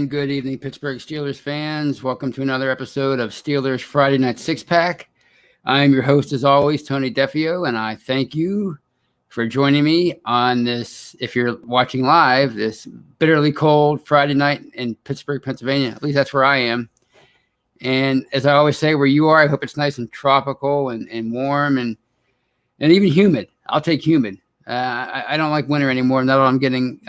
and good evening, Pittsburgh Steelers fans. Welcome to another episode of Steelers Friday Night Six Pack. I'm your host, as always, Tony Defio, and I thank you for joining me on this, if you're watching live, this bitterly cold Friday night in Pittsburgh, Pennsylvania. At least that's where I am. And as I always say, where you are, I hope it's nice and tropical and warm and even humid. I'll take humid. I don't like winter anymore. Now that I'm getting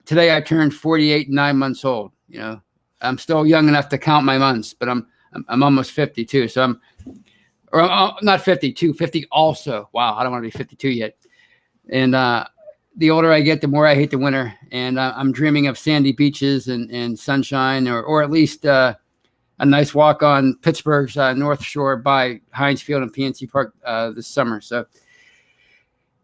today I turned 48, 9 months old. You know, I'm still young enough to count my months, but I'm almost 52. So I'm not 52, 50 also. Wow, I don't want to be 52 yet. And the older I get, the more I hate the winter. And I'm dreaming of sandy beaches and sunshine, or at least a nice walk on Pittsburgh's North Shore by Heinz Field and PNC Park this summer. So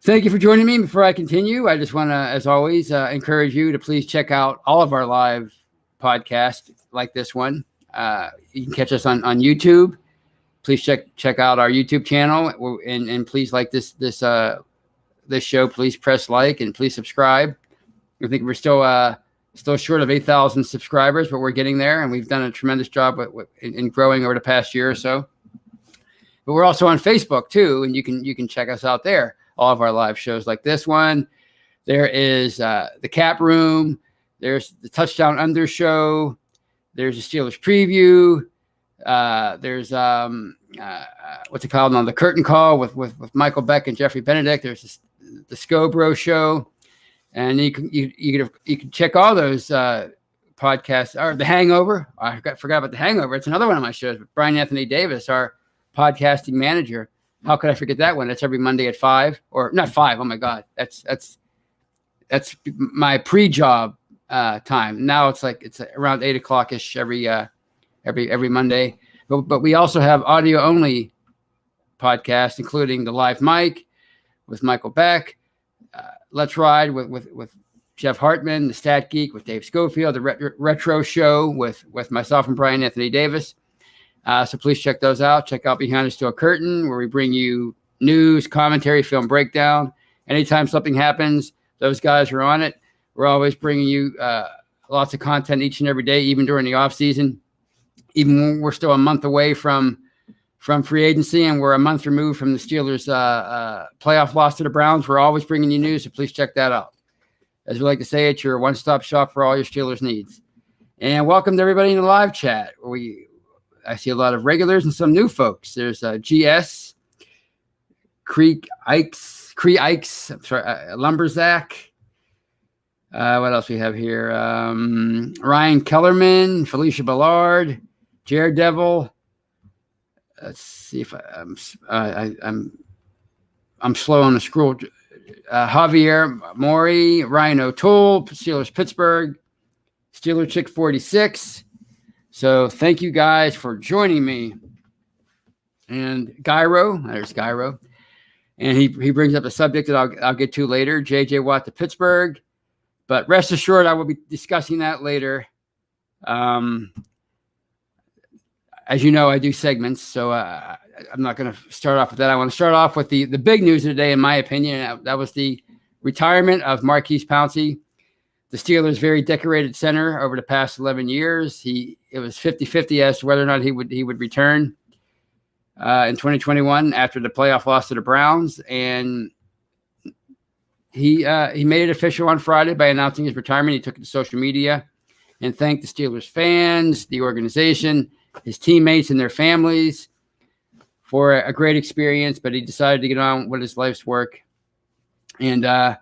thank you for joining me. Before I continue, I just want to, as always, encourage you to please check out all of our live podcasts like this one. You can catch us on YouTube. Please check out our YouTube channel and please like this show. Please press like and please subscribe. I think we're still short of 8,000 subscribers, but we're getting there, and we've done a tremendous job in growing over the past year or so. But we're also on Facebook too, and you can check us out there. All of our live shows like this one. There is the Cap Room. There's the Touchdown Under Show. There's a Steelers Preview. There's what's it called? On the Curtain Call with Michael Beck and Jeffrey Benedict. There's the Scobro Show, and you can check all those podcasts. Or the Hangover. I forgot about the Hangover. It's another one of my shows with Brian Anthony Davis, our podcasting manager. How could I forget that one? That's every Monday at 5, or not 5. Oh my God, that's my pre-job time. Now it's around 8 o'clock ish every Monday. But we also have audio only podcasts, including the Live Mic with Michael Beck, Let's Ride with Jeff Hartman, the Stat Geek with Dave Schofield, the Retro Show with myself and Brian Anthony Davis. So please check those out. Check out Behind the Steel Curtain, where we bring you news, commentary, film breakdown. Anytime something happens, those guys are on it. We're always bringing you lots of content each and every day, even during the off season. Even when we're still a month away from free agency, and we're a month removed from the Steelers' playoff loss to the Browns, we're always bringing you news. So please check that out. As we like to say, it's your one-stop shop for all your Steelers needs. And welcome to everybody in the live chat. I see a lot of regulars and some new folks. There's GS, Cree Ikes, Lumberzack. What else we have here? Ryan Kellerman, Felicia Ballard, Jared Devil. Let's see if I'm slow on the scroll. Javier Maury, Ryan O'Toole, Steelers Pittsburgh, Steeler Chick 46. So thank you guys for joining me. And there's Gyro. And he brings up a subject that I'll get to later, J.J. Watt to Pittsburgh. But rest assured, I will be discussing that later. As you know, I do segments, so I'm not going to start off with that. I want to start off with the big news of the day, in my opinion. That was the retirement of Maurkice Pouncey, the Steelers' very decorated center over the past 11 years. It was 50-50 as to whether or not he would return in 2021 after the playoff loss to the Browns. And he made it official on Friday by announcing his retirement. He took it to social media and thanked the Steelers fans, the organization, his teammates, and their families for a great experience. But he decided to get on with his life's work. And I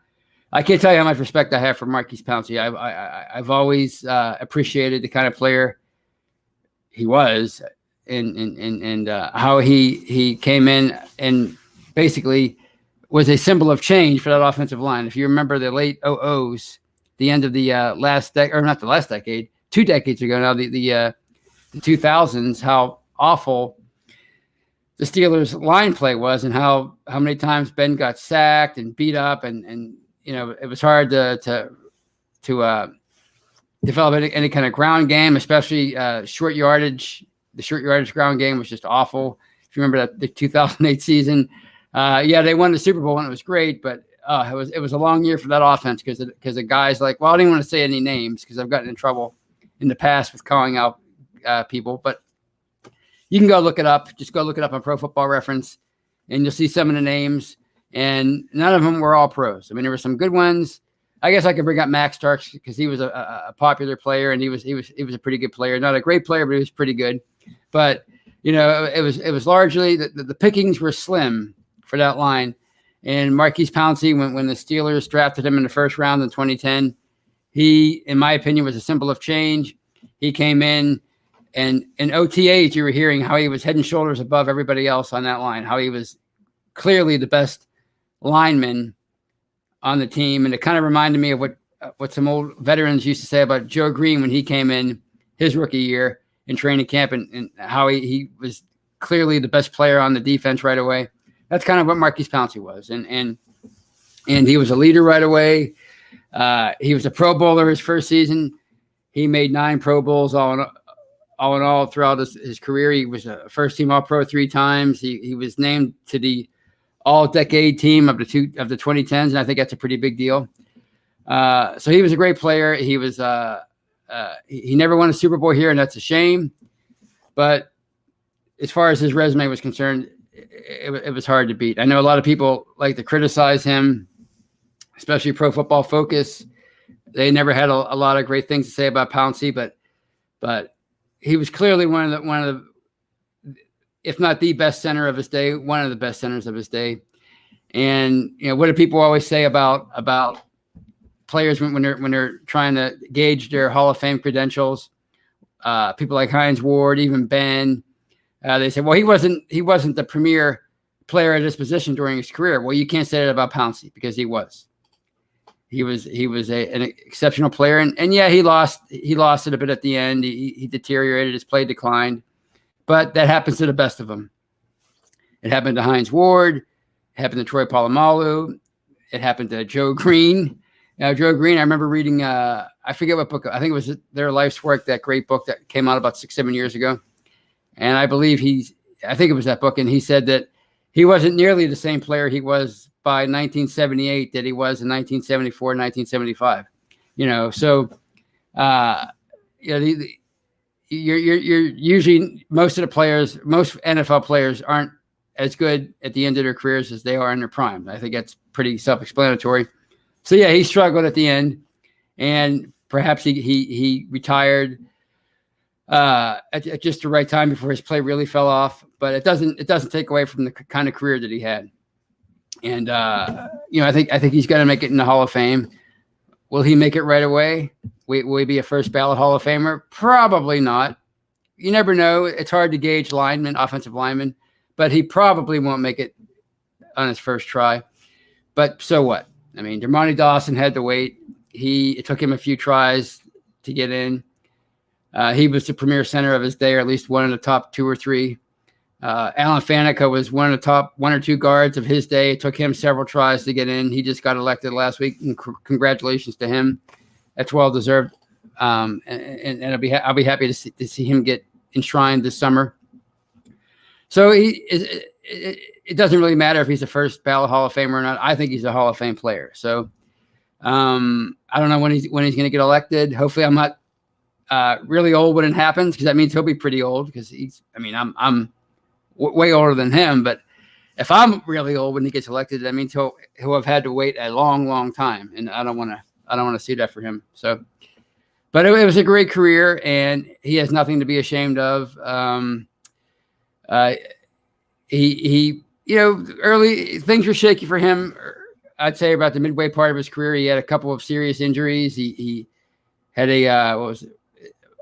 can't tell you how much respect I have for Maurkice Pouncey. I've always appreciated the kind of player he was, and how he came in and basically was a symbol of change for that offensive line. If you remember the late 00s, the end of the last decade, or not the last decade, 2 decades ago now, the 2000s, how awful the Steelers line play was, and how many times Ben got sacked and beat up, and it was hard to develop any kind of ground game, especially short yardage. The short yardage ground game was just awful. If you remember the 2008 season, they won the Super Bowl and it was great, but it was a long year for that offense because of guys like, well, I don't even want to say any names because I've gotten in trouble in the past with calling out people, but you can go look it up. Just go look it up on Pro Football Reference, and you'll see some of the names. And none of them were all pros. I mean, there were some good ones. I guess I could bring up Max Starks because he was a popular player, and he was a pretty good player. Not a great player, but he was pretty good. But it was largely the pickings were slim for that line. And Maurkice Pouncey, when the Steelers drafted him in the first round in 2010, he, in my opinion, was a symbol of change. He came in, and in OTAs, you were hearing how he was head and shoulders above everybody else on that line, how he was clearly the best lineman on the team. And it kind of reminded me of what some old veterans used to say about Joe Green when he came in his rookie year in training camp, and how he was clearly the best player on the defense right away. That's kind of what Maurkice Pouncey was. And he was a leader right away. He was a Pro Bowler his first season. He made 9 Pro Bowls all in all throughout his career. He was a first-team All-Pro 3 times. He was named to the All-Decade team of the 2010s, and I think that's a pretty big deal. So he was a great player. He was he never won a Super Bowl here, and that's a shame. But as far as his resume was concerned, it was hard to beat. I know a lot of people like to criticize him, especially Pro Football Focus. They never had a lot of great things to say about Pouncey, but he was clearly one of the, if not the best center of his day, one of the best centers of his day. And what do people always say about players when they're trying to gauge their Hall of Fame credentials? People like Hines Ward, even Ben, they say, well, he wasn't the premier player at his position during his career. Well, you can't say that about Pouncey, because he was. He was an exceptional player, and yeah, he lost it a bit at the end. He deteriorated, his play declined, but that happens to the best of them. It happened to Hines Ward. It happened to Troy Polamalu. It happened to Joe Green. Joe Green, I remember reading, I forget what book, I think it was Their Life's Work, that great book that came out about 6-7 years ago. And I believe I think it was that book, and he said that he wasn't nearly the same player he was by 1978 that he was in 1974, 1975. So you're usually most NFL players aren't as good at the end of their careers as they are in their prime. I think that's pretty self-explanatory. So yeah, he struggled at the end, and perhaps he retired at just the right time before his play really fell off. But it doesn't take away from the kind of career that he had. And I think he's going to make it in the Hall of Fame. Will he make it right away? Will he be a first ballot Hall of Famer? Probably not. You never know. It's hard to gauge offensive linemen, but he probably won't make it on his first try. But so what? I mean, Dermontti Dawson had to wait. It took him a few tries to get in. He was the premier center of his day, or at least one of the top 2 or 3. Alan Faneca was one of the top 1 or 2 guards of his day. It took him several tries to get in. He just got elected last week, and congratulations to him. That's well deserved. And I'll be happy to see him get enshrined this summer. So it doesn't really matter if he's a first ballot Hall of Famer or not. I think he's a Hall of Fame player. So I don't know when he's going to get elected. Hopefully, I'm not really old when it happens, because that means he'll be pretty old. Because I'm way older than him. But if I'm really old when he gets elected, that means he'll have had to wait a long, long time, and I don't want to see that for him. So, but it was a great career, and he has nothing to be ashamed of. Early things were shaky for him. I'd say about the midway part of his career, he had a couple of serious injuries. He had I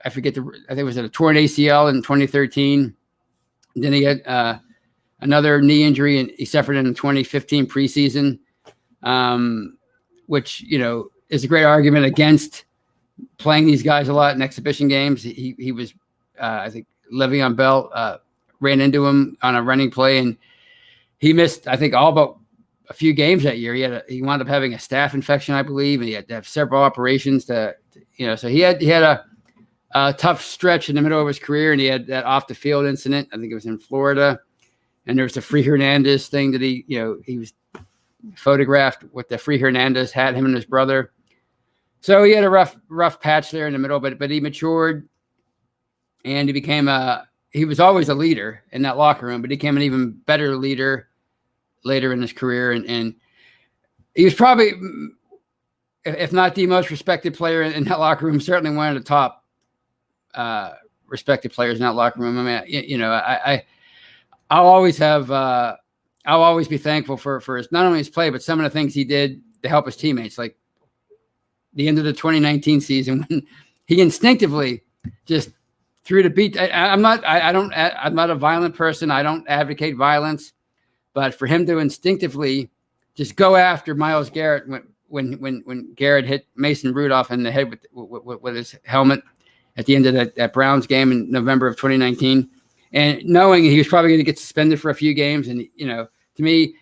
think it was a torn ACL in 2013. Then he had another knee injury, and he suffered in the 2015 preseason, which is a great argument against playing these guys a lot in exhibition games. He was, I think, Le'Veon Bell ran into him on a running play, and he missed, I think, all but a few games that year. He wound up having a staph infection, I believe, and he had to have several operations so he had a tough stretch in the middle of his career, and he had that off the field incident. I think it was in Florida, and there was the Free Hernandez thing that he was photographed with the Free Hernandez hat, him and his brother. So he had a rough patch there in the middle, but he matured, and he became he was always a leader in that locker room, but he became an even better leader later in his career. And he was probably, if not the most respected player in that locker room, certainly one of the top respected players in that locker room. I mean, I'll always be thankful for his, not only his play, but some of the things he did to help his teammates. Like the end of the 2019 season, when he instinctively just threw the beat. I'm not a violent person. I don't advocate violence, but for him to instinctively just go after Myles Garrett when Garrett hit Mason Rudolph in the head with his helmet at the end of that Browns game in November of 2019, and knowing he was probably going to get suspended for a few games, and to me,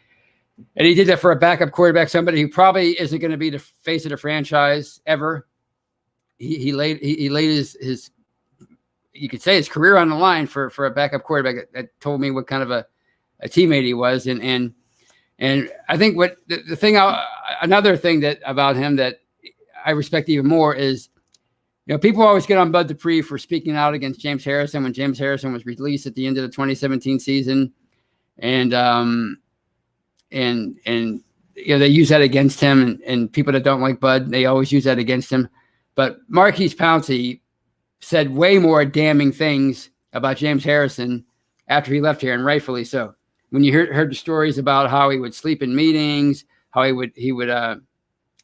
and he did that for a backup quarterback, somebody who probably isn't going to be the face of the franchise ever. He laid his you could say his career on the line for a backup quarterback that told me what kind of a teammate he was. And I think what the thing, another thing that about him that I respect even more is, people always get on Bud Dupree for speaking out against James Harrison when James Harrison was released at the end of the 2017 season. And they use that against him, and people that don't like Bud, they always use that against him. But Maurkice Pouncey said way more damning things about James Harrison after he left here, and rightfully so. When you heard the stories about how he would sleep in meetings, how he would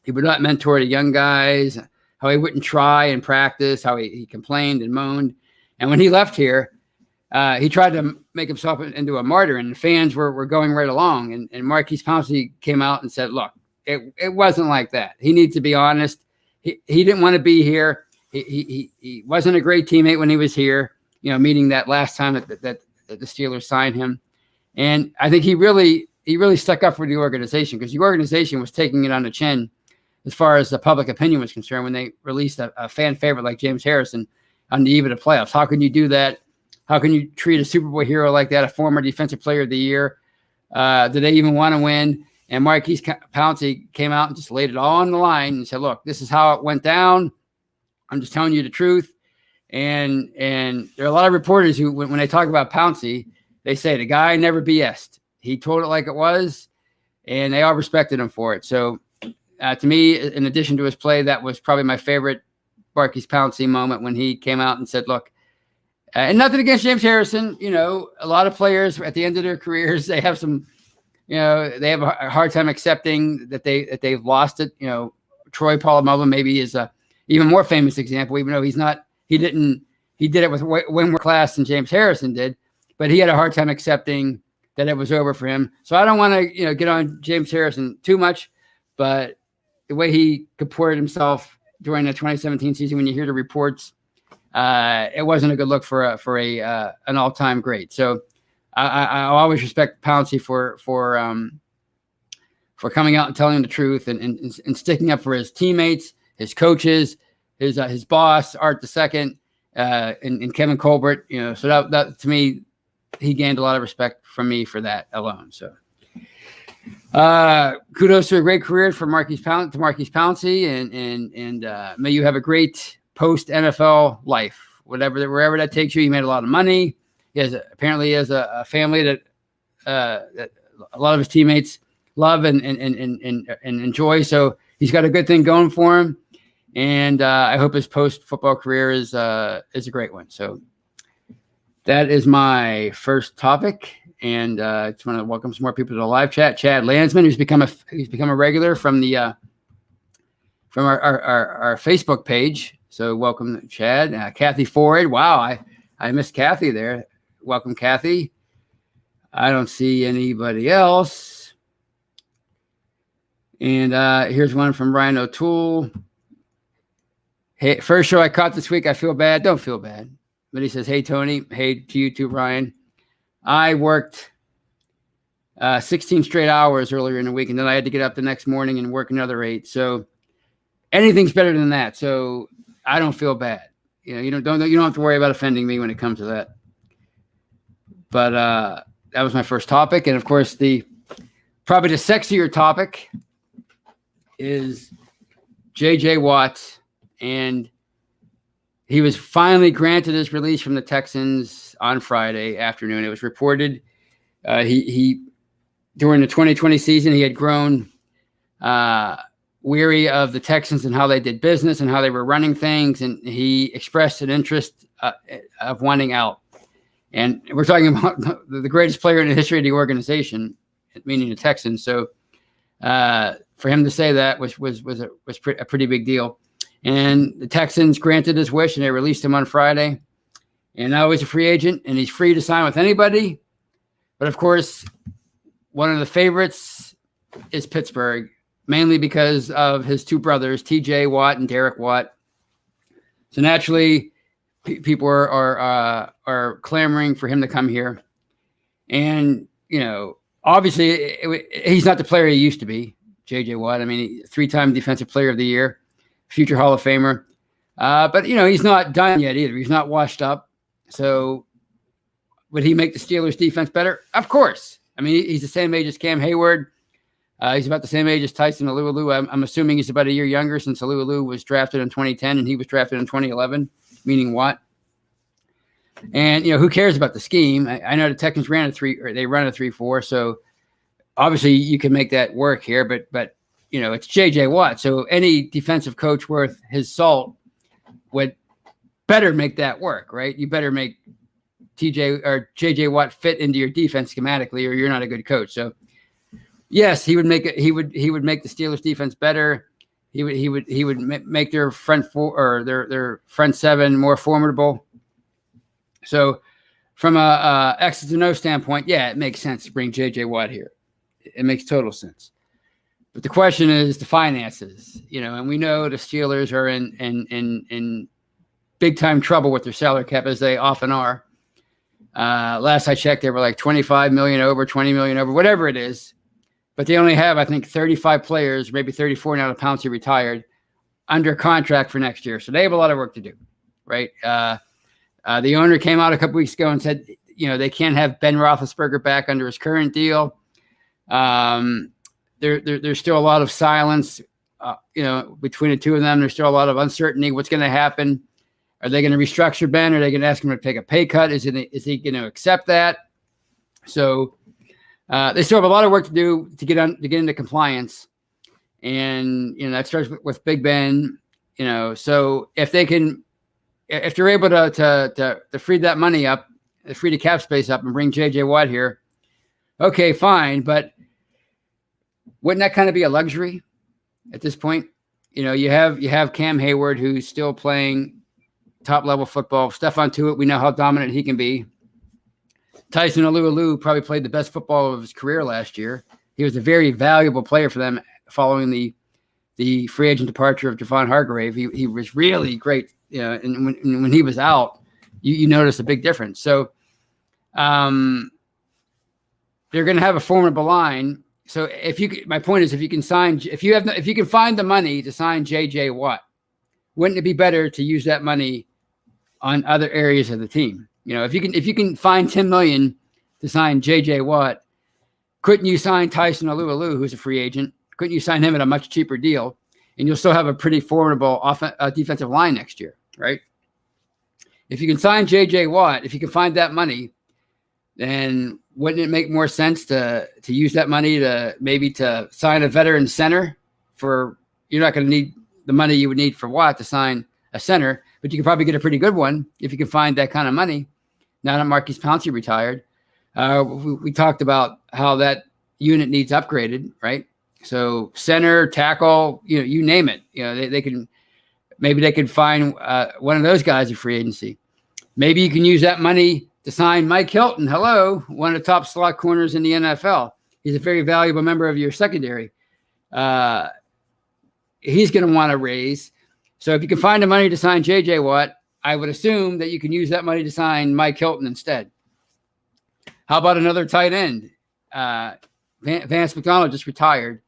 not mentor the young guys, how he wouldn't try and practice, how he complained and moaned, and when he left here, he tried to make himself into a martyr, and the fans were going right along. And Maurkice Pouncey came out and said, "Look, it wasn't like that. He needs to be honest. He didn't want to be here. He wasn't a great teammate when he was here. Meaning that last time that the Steelers signed him, and I think he really stuck up for the organization, because the organization was taking it on the chin as far as the public opinion was concerned when they released a fan favorite like James Harrison on the eve of the playoffs. How can you do that? How can you treat a Super Bowl hero like that, a former Defensive Player of the Year? Do they even want to win?" And Maurkice Pouncey came out and just laid it all on the line and said, "Look, this is how it went down. I'm just telling you the truth." And there are a lot of reporters who, when they talk about Pouncey, they say the guy never BS'd. He told it like it was, and they all respected him for it. So to me, in addition to his play, that was probably my favorite Maurkice Pouncey moment, when he came out and said, "Look," and nothing against James Harrison. A lot of players at the end of their careers, they have some, they have a hard time accepting that they've lost it. Troy Polamalu maybe is a even more famous example, even though he did it with way more class than James Harrison did, but he had a hard time accepting that it was over for him. So I don't want to, get on James Harrison too much, but the way he comported himself during the 2017 season, when you hear the reports, it wasn't a good look for an all-time great. So I always respect Pouncey for coming out and telling the truth and sticking up for his teammates, his coaches, his boss, Art II, and Kevin Colbert. So that to me, he gained a lot of respect from me for that alone. So kudos to a great career for Maurkice Pouncey, and may you have a great post NFL life, wherever that takes you. You made a lot of money. He apparently has a family that a lot of his teammates love and enjoy. So he's got a good thing going for him, and I hope his post football career is a great one. So that is my first topic, and I just want to welcome some more people to the live chat. Chad Landsman, who's become a regular from the from our Facebook page. So welcome, Chad. Kathy Ford. Wow, I missed Kathy there. Welcome, Kathy. I don't see anybody else. And here's one from Ryan O'Toole. Hey, first show I caught this week. I feel bad. Don't feel bad. But he says, "Hey, Tony." Hey to you too, Ryan. I worked 16 straight hours earlier in the week, and then I had to get up the next morning and work another 8. So anything's better than that. So I don't feel bad. You don't have to worry about offending me when it comes to that. But that was my first topic, and of course, probably the sexier topic is J.J. Watt, and he was finally granted his release from the Texans on Friday afternoon. It was reported he during the 2020 season, he had grown weary of the Texans and how they did business and how they were running things, and he expressed an interest of wanting out. And we're talking about the greatest player in the history of the organization, meaning the Texans. So for him to say that was a pretty big deal. And the Texans granted his wish, and they released him on Friday. And now he's a free agent, and he's free to sign with anybody. But, of course, one of the favorites is Pittsburgh, mainly because of his two brothers, T.J. Watt and Derek Watt. So, naturally, people are clamoring for him to come here. And, obviously, he's not the player he used to be, J.J. Watt. I mean, 3-time Defensive Player of the Year, future Hall of Famer. But, he's not done yet either. He's not washed up. So would he make the Steelers defense better? Of course. I mean, he's the same age as Cam Hayward. He's about the same age as Tyson Alualu. I'm assuming he's about a year younger since Alualu was drafted in 2010 and he was drafted in 2011, meaning Watt. And, who cares about the scheme? I know the Texans run a 3-4. So obviously you can make that work here, but it's J.J. Watt. So any defensive coach worth his salt would better make that work, right? You better make TJ or J.J. Watt fit into your defense schematically, or you're not a good coach. So yes, he would make it. He would make the Steelers defense better. He would make their front four or their front seven more formidable. So from a X's and O's standpoint, yeah, it makes sense to bring J.J. Watt here. It makes total sense. But the question is the finances, and we know the Steelers are in big time trouble with their salary cap, as they often are. Last I checked, they were like 25 million over, 20 million over, whatever it is. But they only have, I think, 35 players, maybe 34 now that Pouncey retired, under contract for next year. So they have a lot of work to do, right? The owner came out a couple weeks ago and said, they can't have Ben Roethlisberger back under his current deal. There's still a lot of silence, between the two of them. There's still a lot of uncertainty. What's going to happen? Are they going to restructure Ben? Are they going to ask him to take a pay cut? Is he going to accept that? So they still have a lot of work to do to get into compliance, and that starts with Big Ben. So if they're able to free that money up, free the cap space up, and bring J.J. Watt here, okay, fine. But wouldn't that kind of be a luxury at this point? You have Cam Hayward, who's still playing top-level football. Stephon Tuitt, we know how dominant he can be. Tyson Alualu probably played the best football of his career last year. He was a very valuable player for them following the free agent departure of Javon Hargrave. He was really great. And when he was out, you notice a big difference. So they're going to have a formidable line. So my point is, if you can find the money to sign J.J. Watt, wouldn't it be better to use that money on other areas of the team? If you can find $10 million to sign J.J. Watt, couldn't you sign Tyson Alualu, who's a free agent? Couldn't you sign him at a much cheaper deal? And you'll still have a pretty formidable defensive line next year, right? If you can sign J.J. Watt, if you can find that money, then wouldn't it make more sense to use that money to sign a veteran center? You're not going to need the money you would need for Watt to sign a center, but you could probably get a pretty good one if you can find that kind of money. Now that Maurkice Pouncey retired, we talked about how that unit needs upgraded, right? So center, tackle, you name it. They could find one of those guys in free agency. Maybe you can use that money to sign Mike Hilton. Hello, one of the top slot corners in the NFL. He's a very valuable member of your secondary. He's going to want to raise. So if you can find the money to sign J.J. Watt, I would assume that you can use that money to sign Mike Hilton instead. How about another tight end? Vance McDonald just retired.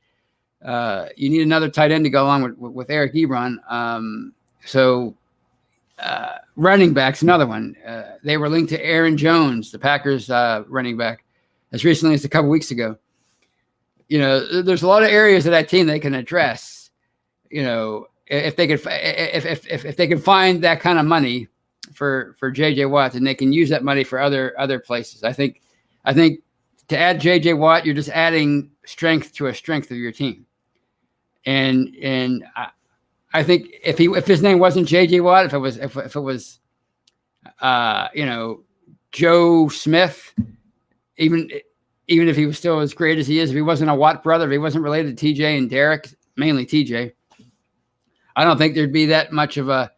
You need another tight end to go along with Eric Ebron. Running back's another one. They were linked to Aaron Jones, the Packers running back, as recently as a couple weeks ago. There's a lot of areas of that team they can address. if they could, if they can find that kind of money for JJ Watt, then they can use that money for other places. I think to add JJ Watt, you're just adding strength to a strength of your team. And I think if his name wasn't JJ Watt, if it was Joe Smith, even if he was still as great as he is, if he wasn't a Watt brother, if he wasn't related to TJ and Derek, mainly TJ, I don't think there'd be that much of a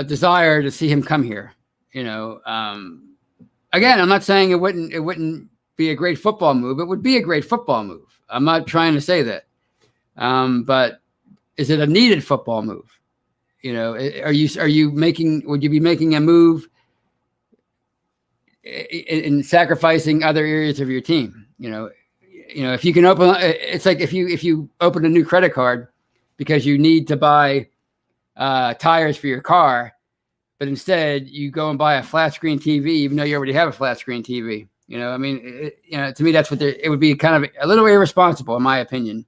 desire to see him come here. Again, I'm not saying it wouldn't be a great football move. It would be a great football move. I'm not trying to say that. But is it a needed football move? Would you be making a move in sacrificing other areas of your team? If you can open, it's like if you open a new credit card because you need to buy tires for your car, but instead you go and buy a flat screen TV, even though you already have a flat screen TV. To me, that's it would be kind of a little irresponsible, in my opinion.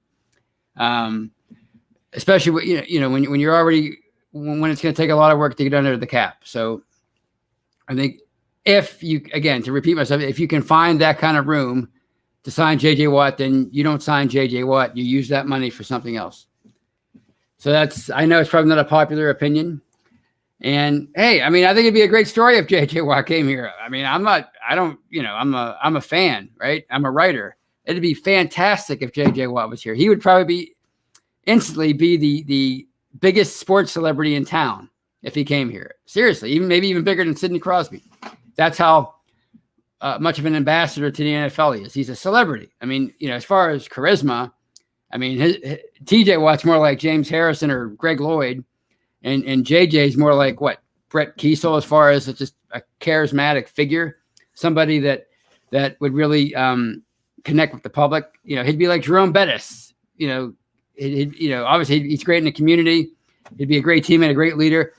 Especially when you're already, when it's going to take a lot of work to get under the cap. So I think to repeat myself, if you can find that kind of room to sign JJ Watt, then you don't sign JJ Watt. You use that money for something else. So I know it's probably not a popular opinion. And hey, I think it'd be a great story if JJ Watt came here. I'm a fan, right? I'm a writer. It'd be fantastic if JJ Watt was here. He would probably instantly be the biggest sports celebrity in town if he came here. Seriously, maybe even bigger than Sidney Crosby. That's how much of an ambassador to the NFL he is. He's a celebrity. As far as charisma, TJ Watt's more like James Harrison or Greg Lloyd. And JJ's more like what? Brett Kiesel, as far as just a charismatic figure, somebody that would really connect with the public. He'd be like Jerome Bettis. Obviously he's great in the community. He'd be a great teammate, a great leader.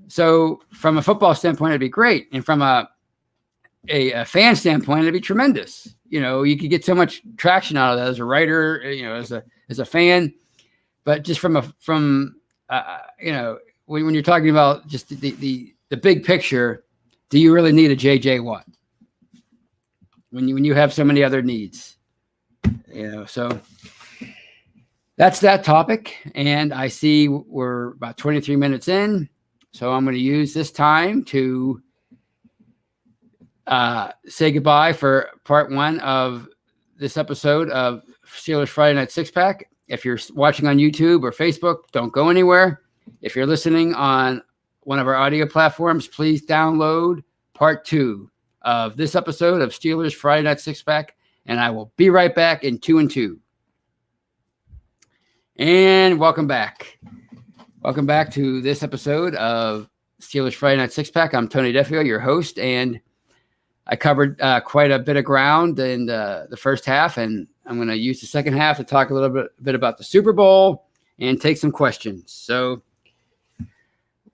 So from a football standpoint, it'd be great. And from a fan standpoint, it'd be tremendous. You could get so much traction out of that as a writer, as a fan. But just when you're talking about just the big picture, do you really need a JJ Watt when you have so many other needs? So that's that topic. And I see we're about 23 minutes in, so I'm going to use this time to say goodbye for part one of this episode of Steelers Friday Night Six Pack. If you're watching on YouTube or Facebook, don't go anywhere. If you're listening on one of our audio platforms, please download part two of this episode of Steelers Friday Night Six Pack, and I will be right back in 2 and 2. And welcome back. Welcome back to this episode of Steelers Friday Night Six Pack. I'm Tony Defio, your host, and I covered quite a bit of ground in the first half, and I'm going to use the second half to talk a little bit about the Super Bowl and take some questions. So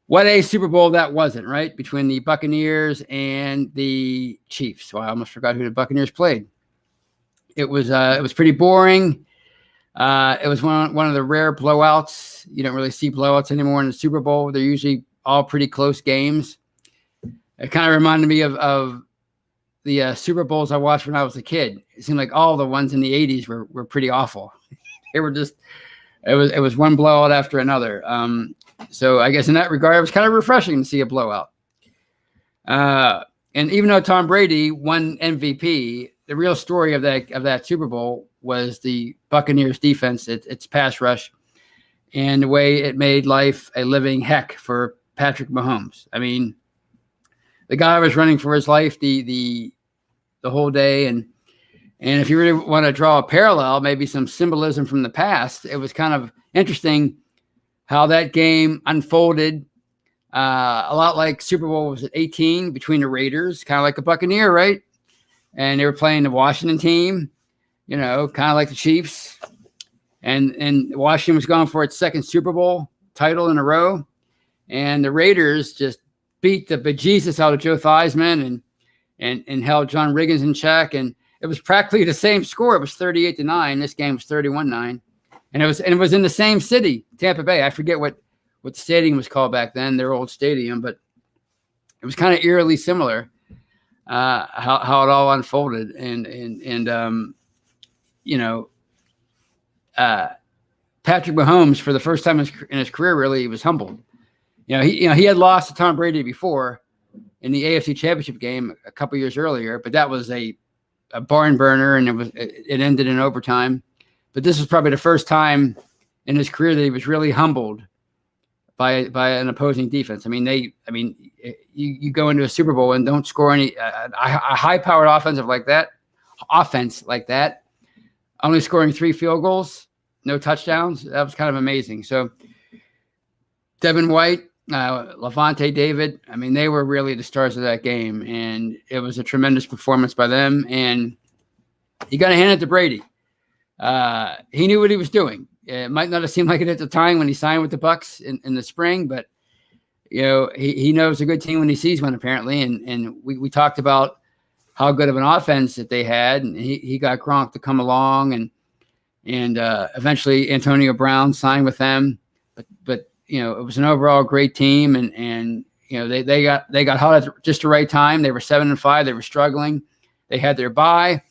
what a Super Bowl that wasn't, right? Between the Buccaneers and the Chiefs. Well, I almost forgot who the Buccaneers played. It was pretty boring. It was one of the rare blowouts. You don't really see blowouts anymore in the Super Bowl. They're usually all pretty close games. It kind of reminded me of the Super Bowls I watched when I was a kid. It seemed like all the ones in the 80s were pretty awful. They were just, it was one blowout after another. So I guess in that regard, it was kind of refreshing to see a blowout. And even though Tom Brady won MVP, the real story of that Super Bowl was the Buccaneers defense, its pass rush, and the way it made life a living heck for Patrick Mahomes. The guy was running for his life the whole day, and if you really want to draw a parallel, maybe some symbolism from the past, it was kind of interesting how that game unfolded. A lot like Super Bowl was at 18 between the Raiders, kind of like a Buccaneer, right? And they were playing the Washington team, kind of like the Chiefs, and Washington was going for its second Super Bowl title in a row, and the Raiders just beat the bejesus out of Joe Theismann and held John Riggins in check. And it was practically the same score. It was 38-9. This game was 31-9. And it was in the same city, Tampa Bay. I forget what the stadium was called back then, their old stadium, but it was kind of eerily similar how it all unfolded. And Patrick Mahomes, for the first time in his career, really was humbled. He had lost to Tom Brady before in the AFC Championship game a couple years earlier, but that was a barn burner, and it ended in overtime. But this was probably the first time in his career that he was really humbled by an opposing defense. I mean, you go into a Super Bowl and don't score any a high-powered offense like that, only scoring 3 field goals, no touchdowns. That was kind of amazing. So Devin White, Levante David, I mean, they were really the stars of that game, and it was a tremendous performance by them. And you got to hand it to Brady. He knew what he was doing. It might not have seemed like it at the time when he signed with the Bucs in the spring, but he knows a good team when he sees one, apparently. And we talked about how good of an offense that they had, and he got Gronk to come along, and eventually Antonio Brown signed with them. But it was an overall great team, and they got hot at just the right time. They were 7-5. They were struggling. They had their bye,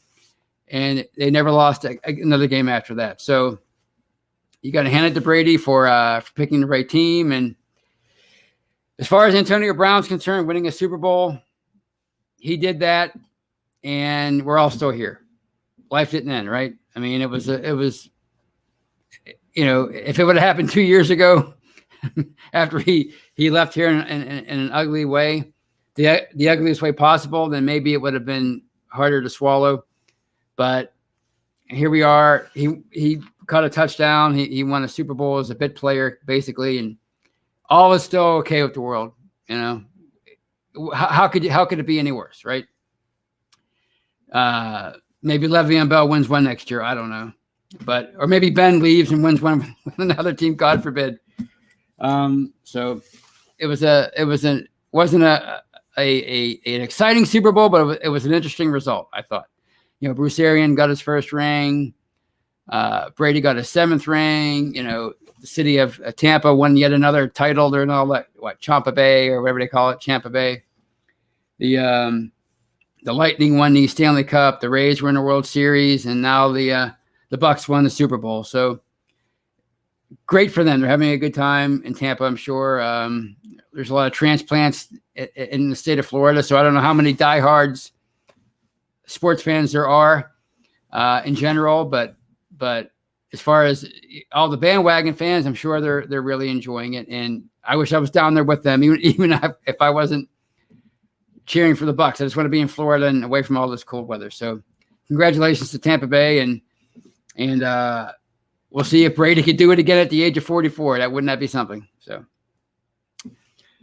and they never lost another game after that. So you got to hand it to Brady for picking the right team. And as far as Antonio Brown's concerned, winning a Super Bowl, he did that, and we're all still here. Life didn't end, right? I mean, it was if it would have happened 2 years ago, after he left here in an ugly way, the ugliest way possible, then maybe it would have been harder to swallow. But here we are. He caught a touchdown. He won a Super Bowl as a bit player, basically, and all is still okay with the world. How could it be any worse, right? Maybe Le'Veon Bell wins one next year. I don't know, or maybe Ben leaves and wins one with another team. God forbid. So it wasn't an exciting Super Bowl, but it was an interesting result, I thought. Bruce Arians got his first ring. Brady got his 7th ring. The city of Tampa won yet another title. They're in all that, Champa Bay or whatever they call it, Champa Bay. The Lightning won the Stanley Cup. The Rays were in the World Series, and now the Bucs won the Super Bowl. So great for them. They're having a good time in Tampa, I'm sure. There's a lot of transplants in the state of Florida, so I don't know how many diehards sports fans there are in general, but as far as all the bandwagon fans, I'm sure they're really enjoying it, and I wish I was down there with them, even if I wasn't cheering for the Bucs. I just want to be in Florida and away from all this cold weather. So congratulations to Tampa Bay, and we'll see if Brady could do it again at the age of 44. Wouldn't that be something? So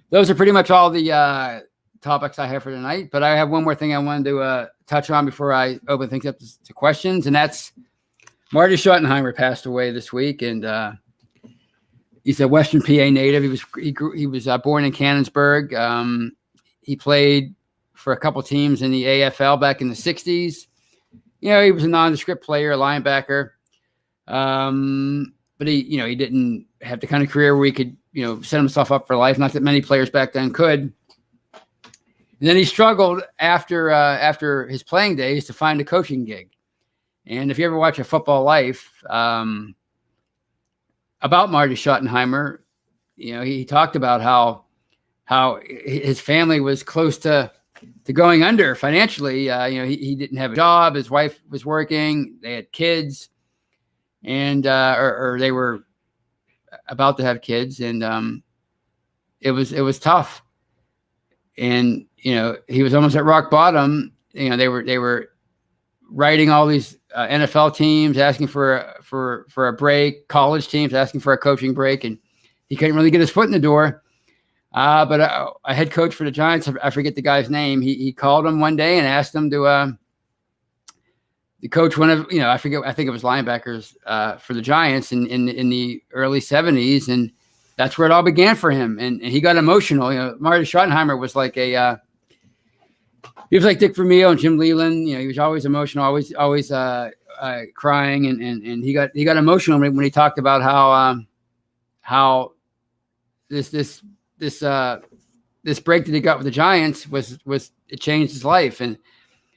those are pretty much all the topics I have for tonight, but I have one more thing I wanted to touch on before I open things up to questions, and that's Marty Schottenheimer passed away this week, and he's a Western PA native. He was born in Canonsburg. He played for a couple teams in the AFL back in the 60s. He was a nondescript player, a linebacker, but he didn't have the kind of career where he could set himself up for life. Not that many players back then could. And then he struggled after his playing days to find a coaching gig. And if you ever watch A Football Life about Marty Schottenheimer, he talked about how his family was close to going under financially. He didn't have a job. His wife was working. They had kids, and or they were about to have kids, and it was tough. And he was almost at rock bottom. They were writing all these NFL teams asking for a break, college teams asking for a coaching break, and he couldn't really get his foot in the door. But a head coach for the Giants, I forget the guy's name. He called him one day and asked him to coach one of I think it was linebackers for the Giants in the early 70s, and that's where it all began for him. And he got emotional. Marty Schottenheimer was like he was like Dick Vermeil and Jim Leland. He was always emotional, always crying, and he got emotional when he talked about how this break that he got with the Giants was it changed his life, and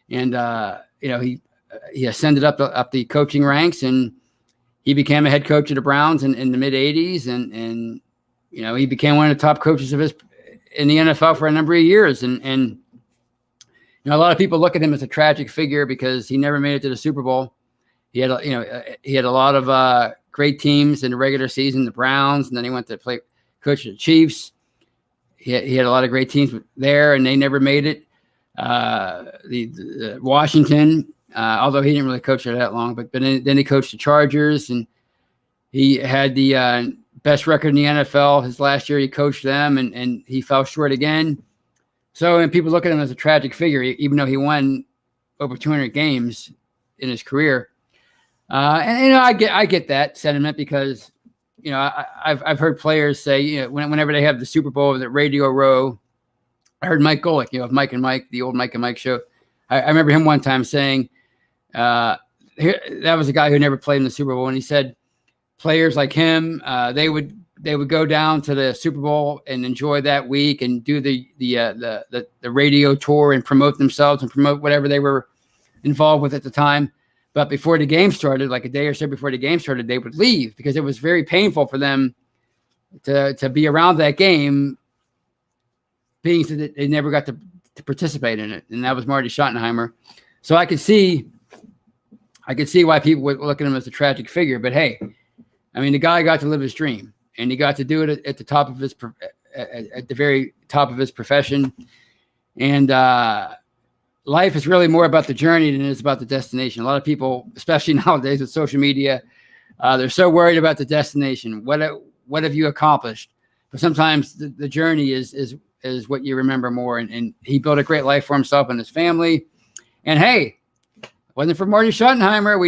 he ascended up the coaching ranks, and he became a head coach of the Browns in the mid '80s, and he became one of the top coaches in the NFL for a number of years, and a lot of people look at him as a tragic figure because he never made it to the Super Bowl. He had a lot of great teams in the regular season, the Browns, and then he went to play coach the Chiefs. He had a lot of great teams there, and they never made it. The Washington, although he didn't really coach there that long, but then he coached the Chargers, and he had the best record in the NFL. His last year, he coached them, and he fell short again. So, and people look at him as a tragic figure, even though he won over 200 games in his career. I get that sentiment because, I've heard players say, whenever they have the Super Bowl at Radio Row, I heard Mike Golick, of Mike and Mike, the old Mike and Mike show. I remember him one time saying, that was a guy who never played in the Super Bowl, and he said players like him, they would go down to the Super Bowl and enjoy that week and do the radio tour and promote themselves and promote whatever they were involved with at the time. But before the game started, like a day or so before the game started, they would leave because it was very painful for them to be around that game, being that they never got to participate in it. And that was Marty Schottenheimer. So I could see why people would look at him as a tragic figure. But hey, the guy got to live his dream, and he got to do it at the top of at the very top of his profession. And life is really more about the journey than it is about the destination. A lot of people, especially nowadays with social media, they're so worried about the destination. What have you accomplished? But sometimes the journey is what you remember more. And he built a great life for himself and his family. And hey, wasn't for Marty Schottenheimer,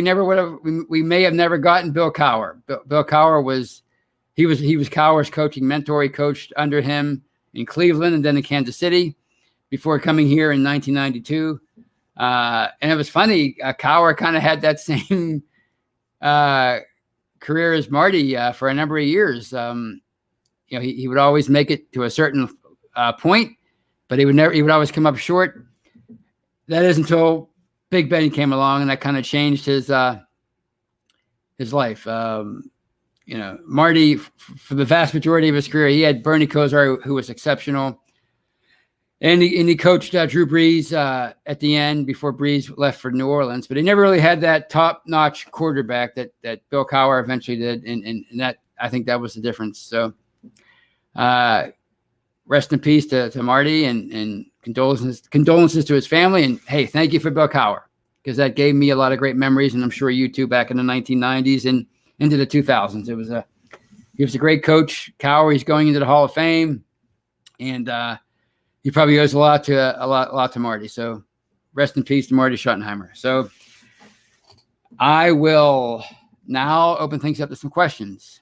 we may have never gotten Bill Cowher. Bill Cowher was Cowher's coaching mentor. He coached under him in Cleveland and then in Kansas City before coming here in 1992. And it was funny. Cowher kind of had that same career as Marty for a number of years. He would always make it to a certain point, but he would always come up short. That is until Big Ben came along, and that kind of changed his life. Marty, for the vast majority of his career, he had Bernie Kosar, who was exceptional, and he coached Drew Brees at the end before Brees left for New Orleans. But he never really had that top-notch quarterback that Bill Cowher eventually did, and that, I think, that was the difference. So, rest in peace to Marty, and condolences to his family. And hey, thank you for Bill Cowher, because that gave me a lot of great memories, and I'm sure you too, back in the 1990s and into the 2000s. He was a great coach. Cowher, he's going into the Hall of Fame, and he probably owes a lot to Marty. So rest in peace to Marty Schottenheimer. So I will now open things up to some questions.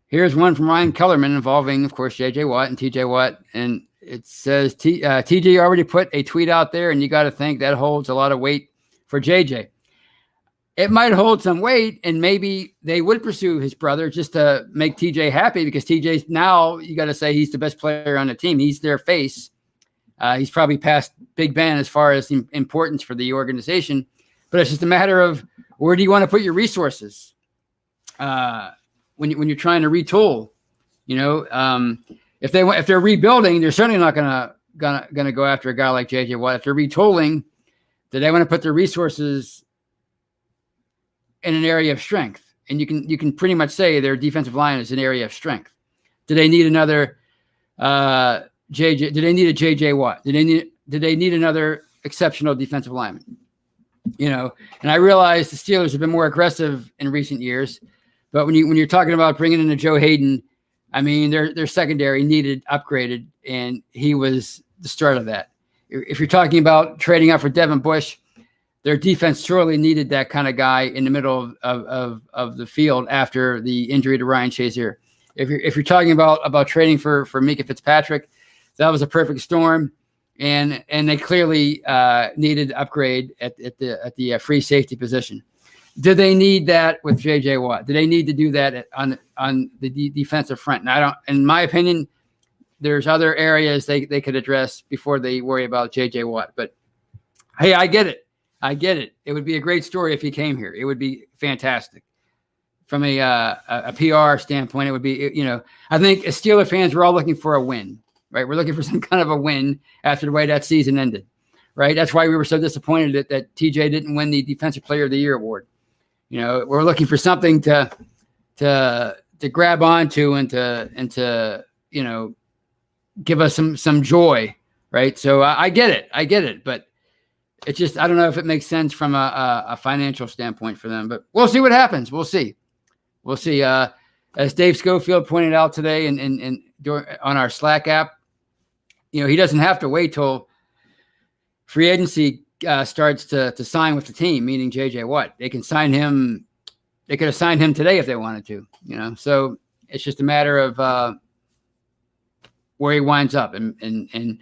Here's one from Ryan Kellerman involving, of course, J.J. Watt and T.J. Watt. And it says, T.J. already put a tweet out there, and you got to think that holds a lot of weight for J.J. It might hold some weight, and maybe they would pursue his brother just to make T.J. happy, because T.J. now, you got to say, he's the best player on the team. He's their face. He's probably past Big Ben as far as importance for the organization. But it's just a matter of, where do you want to put your resources? When you're trying to retool, if they're rebuilding, they're certainly not gonna go after a guy like J.J. Watt. If they're retooling, do they want to put their resources in an area of strength? And you can pretty much say their defensive line is an area of strength. Do they need another JJ? Do they need a J.J. Watt? Do they need another exceptional defensive lineman? And I realize the Steelers have been more aggressive in recent years. But when you're talking about bringing in a Joe Hayden, their secondary needed upgraded, and he was the start of that. If you're talking about trading out for Devin Bush, their defense surely needed that kind of guy in the middle of the field after the injury to Ryan Shazier. If you're talking about trading for Mika Fitzpatrick, that was a perfect storm, and they clearly needed to upgrade at the free safety position. Do they need that with J.J. Watt? Do they need to do that on the defensive front? And I don't. In my opinion, there's other areas they could address before they worry about J.J. Watt. But hey, I get it. It would be a great story if he came here. It would be fantastic. From a PR standpoint, it would be, I think as Steeler fans, we're all looking for a win, right? We're looking for some kind of a win after the way that season ended, right? That's why we were so disappointed that TJ didn't win the Defensive Player of the Year award. We're looking for something to grab onto and to give us some joy, right? So I get it, but it's just, I don't know if it makes sense from a financial standpoint for them, but we'll see what happens. We'll see. As Dave Schofield pointed out today and on our Slack app, he doesn't have to wait till free agency starts to sign with the team, meaning JJ Watt. They can sign him. They could have signed him today if they wanted to, so it's just a matter of where he winds up. And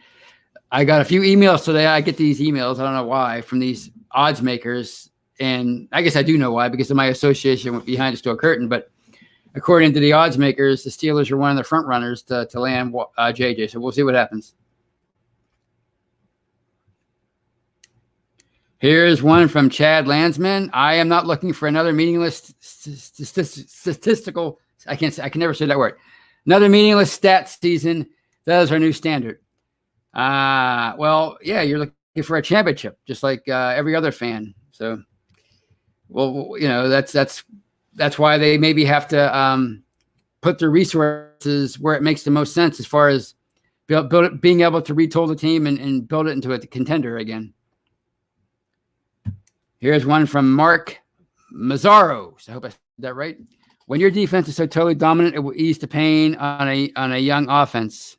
I got a few emails today. I get these emails, I don't know why, from these odds makers. And I guess I do know why, because of my association with Behind the Steel Curtain. But according to the odds makers, the Steelers are one of the front runners to land JJ. So we'll see what happens. Here's one from Chad Landsman. I am not looking for another meaningless statistical. I can never say that word. Another meaningless stat season. That is our new standard. Well, yeah, you're looking for a championship, just like every other fan. So. Well, that's why they maybe have to put their resources where it makes the most sense as far as being able to retool the team and build it into a contender again. Here's one from Mark Mazzaro. So I hope I said that right. When your defense is so totally dominant, it will ease the pain on a young offense.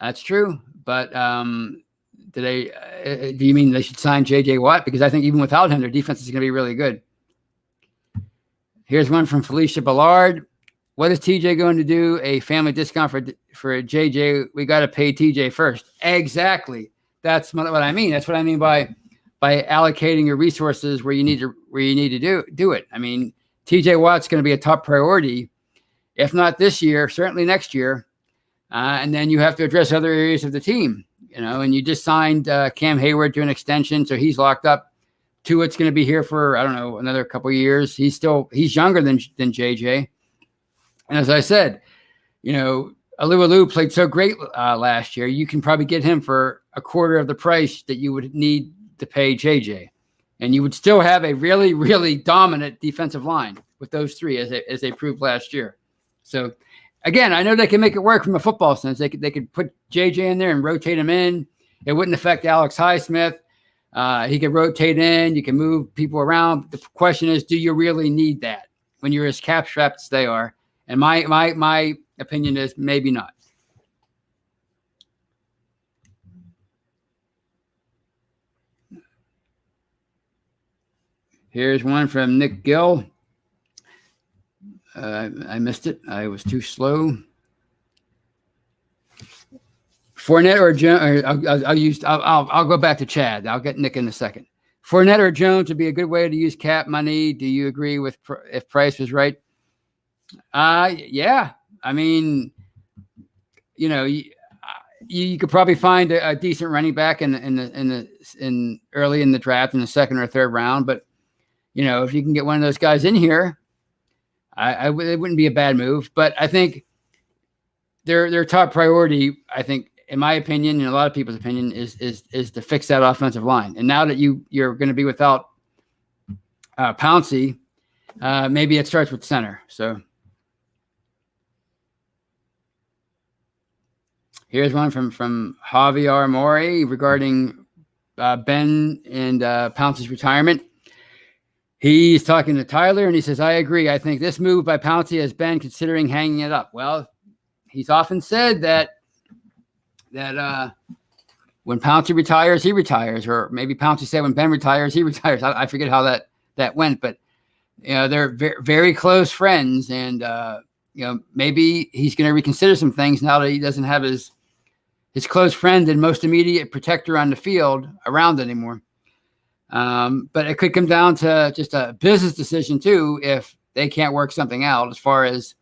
That's true, but do you mean they should sign J.J. Watt? Because I think even without him, their defense is going to be really good. Here's one from Felicia Ballard. What is TJ going to do? A family discount for J.J.? We got to pay TJ first. Exactly. That's what I mean. That's what I mean by allocating your resources where you need to do it. I mean, TJ Watt's going to be a top priority, if not this year, certainly next year. And then you have to address other areas of the team. And you just signed Cam Hayward to an extension, so he's locked up. Tuitt's going to be here for, I don't know, another couple of years. He's younger than JJ. And as I said, Alu played so great last year. You can probably get him for a quarter of the price that you would need to pay JJ. And you would still have a really, really dominant defensive line with those three as they proved last year. So, again, I know they can make it work from a football sense. They could put JJ in there and rotate him in. It wouldn't affect Alex Highsmith. He could rotate in. You can move people around. The question is, do you really need that when you're as cap strapped as they are? And my opinion is maybe not. Here's one from Nick Gill. I missed it. I was too slow. Fournette or Jones? I'll go back to Chad. I'll get Nick in a second. Fournette or Jones would be a good way to use cap money. Do you agree with if Price was right? Yeah. I mean, you could probably find a decent running back in early in the draft in the second or third round, but if you can get one of those guys in here. It wouldn't be a bad move, but I think their top priority, I think, in my opinion, and a lot of people's opinion, is to fix that offensive line. And now that you're going to be without Pouncey, maybe it starts with center. So here's one from Javier Mori regarding Ben and Pouncey's retirement. He's talking to Tyler, and he says, I agree. I think this move by Pouncey has been considering hanging it up. Well, he's often said that when Pouncey retires, he retires. Or maybe Pouncey said when Ben retires, he retires. I forget how that went. But, they're very, very close friends. And maybe he's going to reconsider some things now that he doesn't have his close friend and most immediate protector on the field around anymore. But it could come down to just a business decision too, if they can't work something out. As far as,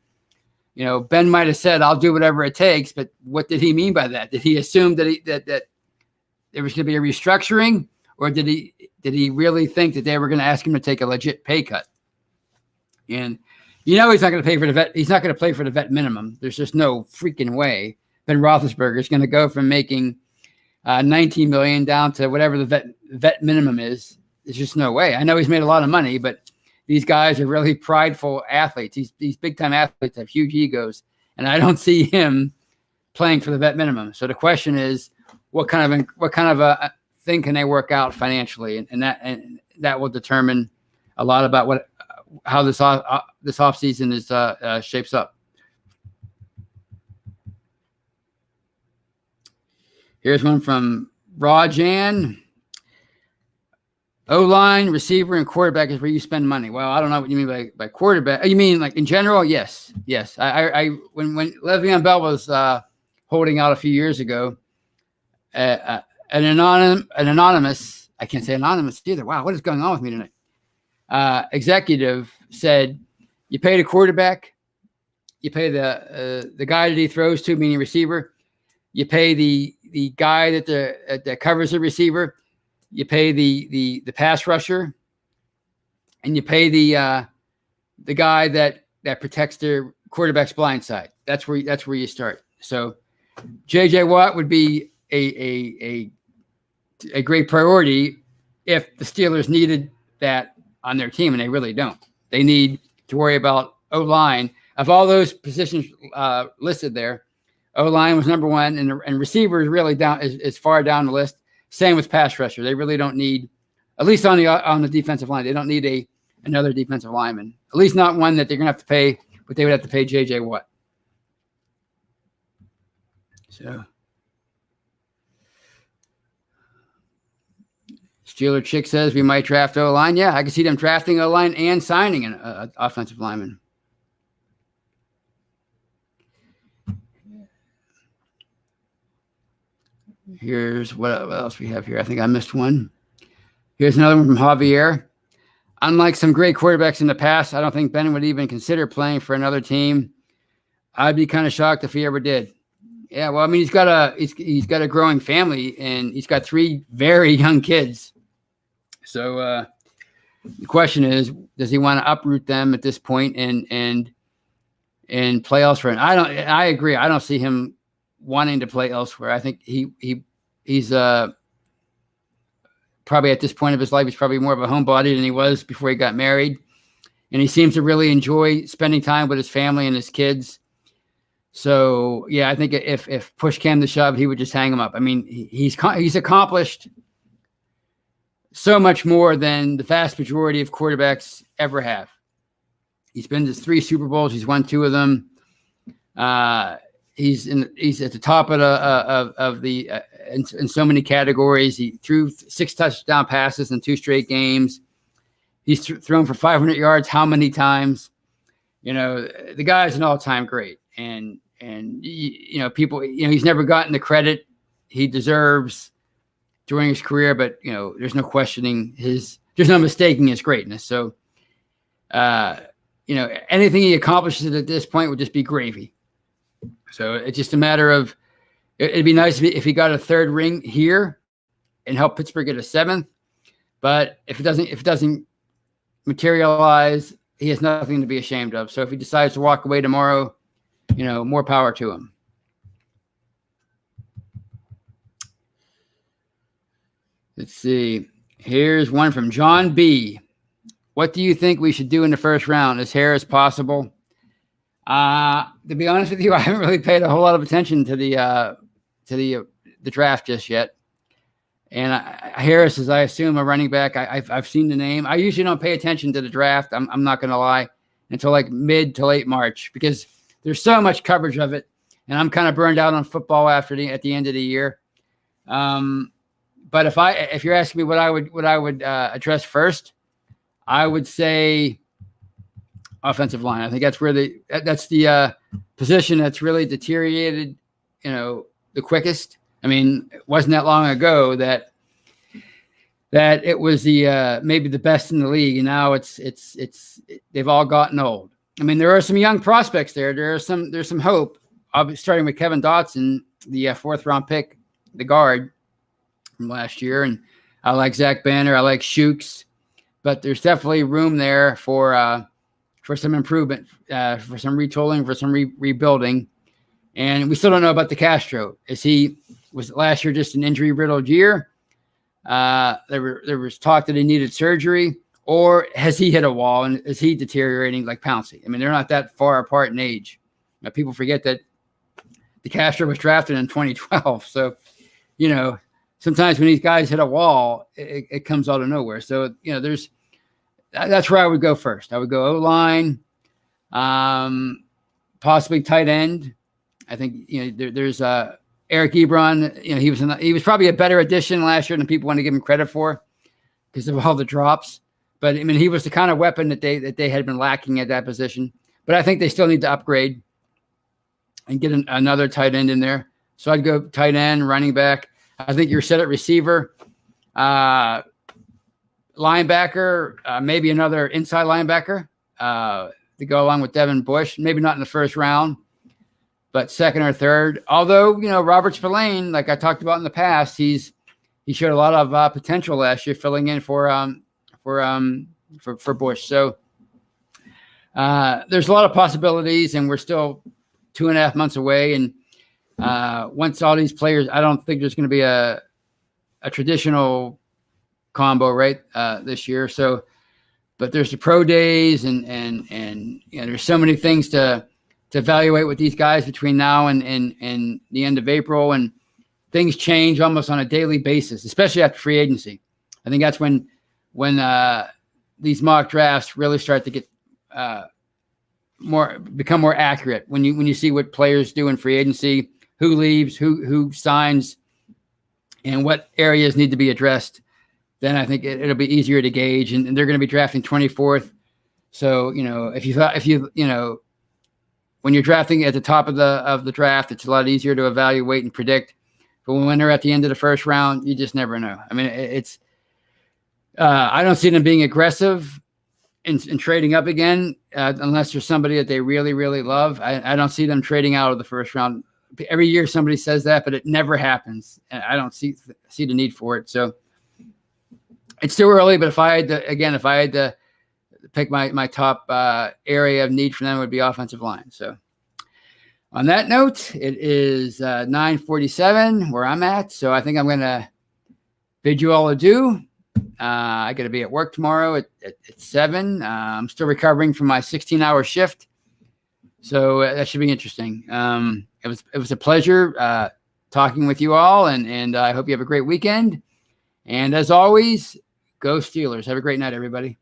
Ben might have said, "I'll do whatever it takes," but what did he mean by that? Did he assume that that there was going to be a restructuring, or did he really think that they were going to ask him to take a legit pay cut? And he's not going to pay for the vet. He's not going to play for the vet minimum. There's just no freaking way Ben Roethlisberger is going to go from making $19 million down to whatever the vet minimum is. There's just no way. I know he's made a lot of money, but these guys are really prideful athletes. These big time athletes have huge egos, and I don't see him playing for the vet minimum. So the question is, what kind of a thing can they work out financially, and that will determine a lot about how this offseason is shapes up. Here's one from Rajan. O-line, receiver, and quarterback is where you spend money. Well, I don't know what you mean by quarterback. You mean like in general? Yes. I when Le'Veon Bell was holding out a few years ago, an anonymous, I can't say anonymous either. Wow, what is going on with me tonight? Executive said, you pay the quarterback, you pay the guy that he throws to, meaning receiver, you pay the guy that covers the receiver, you pay the pass rusher, and you pay the guy that protects the quarterback's blind side. That's where you start. So J.J. Watt would be a great priority if the Steelers needed that on their team, and they really don't. They need to worry about O-line. Of all those positions listed there, O-line was number one, and receiver is really is far down the list. Same with pass rusher. They really don't need, at least on the defensive line, they don't need another defensive lineman. At least not one that they're going to have to pay, but they would have to pay J.J. Watt. So Steeler Chick says we might draft O-line. Yeah, I can see them drafting O-line and signing an offensive lineman. Here's what else we have here. I think I missed one. Here's another one from Javier. Unlike some great quarterbacks in the past, I don't think Ben would even consider playing for another team. I'd be kind of shocked if he ever did. Yeah, well, I mean, he's got a growing family, and he's got 3 very young kids. So the question is, does he want to uproot them at this point and play elsewhere? And I agree. I don't see him wanting to play elsewhere. I think he's probably at this point of his life, he's probably more of a homebody than he was before he got married. And he seems to really enjoy spending time with his family and his kids. So, yeah, I think if push came to shove, he would just hang him up. I mean, he's accomplished so much more than the vast majority of quarterbacks ever have. He's been to 3 Super Bowls. He's won 2 of them. He's at the top of the in so many categories. He threw 6 touchdown passes in 2 straight games. He's thrown for 500 yards how many times? The guy's an all-time great, and people, he's never gotten the credit he deserves during his career, but there's no questioning there's no mistaking his greatness. So anything he accomplishes at this point would just be gravy. So it's just a matter of, it'd be nice if he got a 3rd ring here and help Pittsburgh get a 7th. But if it doesn't materialize, he has nothing to be ashamed of. So if he decides to walk away tomorrow, more power to him. Let's see. Here's one from John B. What do you think we should do in the first round? As hair as possible? To be honest with you, I haven't really paid a whole lot of attention to the draft just yet. And Harris is, I assume, a running back. I've seen the name. I usually don't pay attention to the draft. I'm not going to lie, until like mid to late March, because there's so much coverage of it, and I'm kind of burned out on football at the end of the year. But if you're asking me what I would address first, I would say offensive line. I think that's where that's the position that's really deteriorated, the quickest. I mean, it wasn't that long ago that it was the maybe the best in the league, and now it's they've all gotten old. I mean, there are some young prospects there. There's some hope. Starting with Kevin Dotson, the fourth round pick, the guard from last year, and I like Zach Banner. I like Shooks, but there's definitely room there for some improvement, for some retooling, for some rebuilding. And we still don't know about the Castro. Was last year just an injury-riddled year? There was talk that he needed surgery, or has he hit a wall and is he deteriorating like Pouncey? I mean, they're not that far apart in age. People forget that the Castro was drafted in 2012. So, sometimes when these guys hit a wall, it comes out of nowhere. So, that's where I would go first. I would go O-line, possibly tight end. I think, there's Eric Ebron. He was probably a better addition last year than people want to give him credit for because of all the drops. But I mean, he was the kind of weapon that they had been lacking at that position. But I think they still need to upgrade and get another tight end in there. So I'd go tight end, running back. I think you're set at receiver, linebacker, maybe another inside linebacker to go along with Devin Bush. Maybe not in the first round, but second or third. Although, Robert Spillane, like I talked about in the past, he showed a lot of potential last year filling in for Bush. So there's a lot of possibilities, and we're still 2.5 months away. And once all these players, I don't think there's going to be a traditional combo right this year. So, but there's the pro days and there's so many things to evaluate with these guys between now and the end of April, and things change almost on a daily basis, especially after free agency. I think that's when these mock drafts really start to get become more accurate. When you see what players do in free agency, who leaves, who signs, and what areas need to be addressed, then I think it'll be easier to gauge. And they're going to be drafting 24th. So if you when you're drafting at the top of the draft, it's a lot easier to evaluate and predict. But when they're at the end of the first round, you just never know. I mean, I don't see them being aggressive in trading up again, unless there's somebody that they really, really love. I don't see them trading out of the first round. Every year somebody says that, but it never happens. And I don't see the need for it. So it's still early, but if I had to pick my top area of need for them, it would be offensive line. So on that note, it is 9:47 where I'm at. So I think I'm going to bid you all adieu. I got to be at work tomorrow at 7. I'm still recovering from my 16-hour shift. So that should be interesting. It was a pleasure talking with you all, and I hope you have a great weekend. And as always, go Steelers. Have a great night, everybody.